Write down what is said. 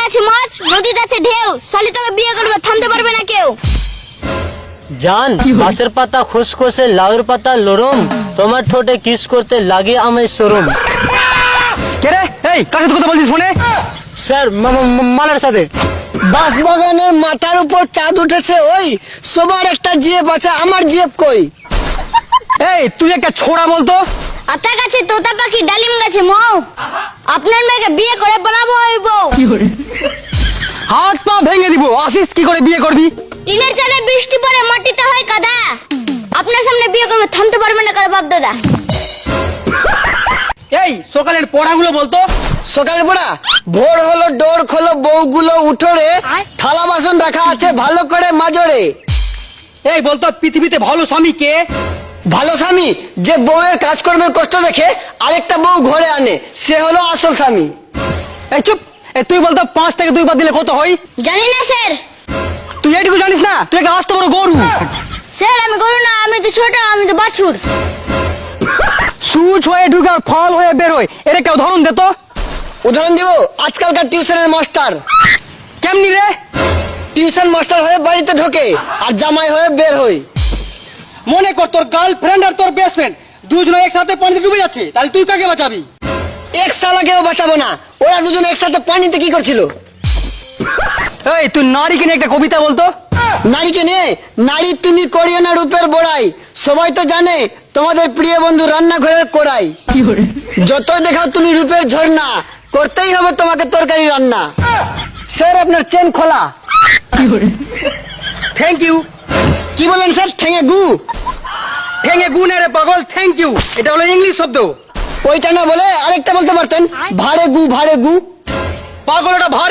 আছে মাছ, নদীতে আছে ঢেউ, শালি তোকে বিয়ে করবে থামতে পারবে না কেউ। জান বাঁশের পাতা খুসখুসে লাউয়ের পাতা লরম, তোমার ঠোঁটে কিস করতে লাগে আমায় শরম। কে রে? এই কার সাথে কথা বলছিস ফোনে? স্যার মালার সাথে। বাঁশবাগানের মাথার উপর চাঁদ উঠেছে, ওই সবার একটা জিএফ আছে, আমার জিএফ কই? এই তুই একটা ছোড়া বলতো। আতা গাছে তোতা পাখি, ডালিম গাছে মৌ, আপনার মেয়েকে বিয়ে করে বানাবো ওই বউ। হাত পা ভেঙে দিব, আসিস কি করে বিয়ে করবি? টিনের চালে বৃষ্টি পড়ে মাটিতে হয় কাদা, আপনার সামনে বিয়ে করবে থামতে পারবে না কার বাপ দাদা। এই সকালের পড়াগুলো বলতো। সকালে পড়া, ভোর হলো ডোর খোলো বউগুলো উঠোরে, থালা বাসন রাখা আছে ভালো করে মাজরে। এই বলতো পৃথিবীতে ভালো স্বামী কে? ভালো স্বামী যে বউয়ের কাজ করবে কষ্ট দেখে আরেকটা বউ ঘরে আনে, সে হলো আসল স্বামী। এই চুপ। এই তুই বলতো 5 থেকে 2 বাদ দিলে কত হয়? জানি না স্যার। তুই এইটুকু জানিস না? তুই একটা আস্ত বড় গরু। স্যার আমি গরু না, আমি তো ছোট, আমি তো বাছুর। সুচ হয়ে ঢুকে আর ফল হয়ে বের হয়, এর একটা উদাহরণ দে তো। উদাহরণ দিব, আজকালকার টিউশনের মাস্টার। কেমনি রে? টিউশন মাস্টার হয়ে বাড়িতে ঢোকে আর জামাই হয়ে বের হয়। মনে কর তোর গার্লফ্রেন্ড আর তোর বেস্ট ফ্রেন্ড দুজনে একসাথে পানিতে ডুবে যাচ্ছে, তাহলে তুই কাকে বাঁচাবি? এক সালাকেও বাঁচাবো না, ওরা দুজন একসাথে পানিতে কি করছিল? এই তুই নারীকে নিয়ে একটা কবিতা বলতো। নারীকে নিয়ে, নারী তুমি করিও না রূপের বড়াই, সবাই তো জানে তোমাদের প্রিয় বন্ধু রান্নাঘরের কোড়াই। যতই দেখাও তুমি রূপের ঝর্ণা, করতেই হবে তোমাকে তরকারি রান্না। স্যার আপনার চেন খোলা। Thank you. কি বলেন স্যার? ঠেঙে গু? ঠেঙে গু না রে পাগল, থ্যাংক ইউ এটা হলো ইংলিশ শব্দ। ওইটা না বলে আরেকটা বলতে পারতেন, ভাড়ে গু ভাড়ে গু। পাগল, ওটা ভাড়ে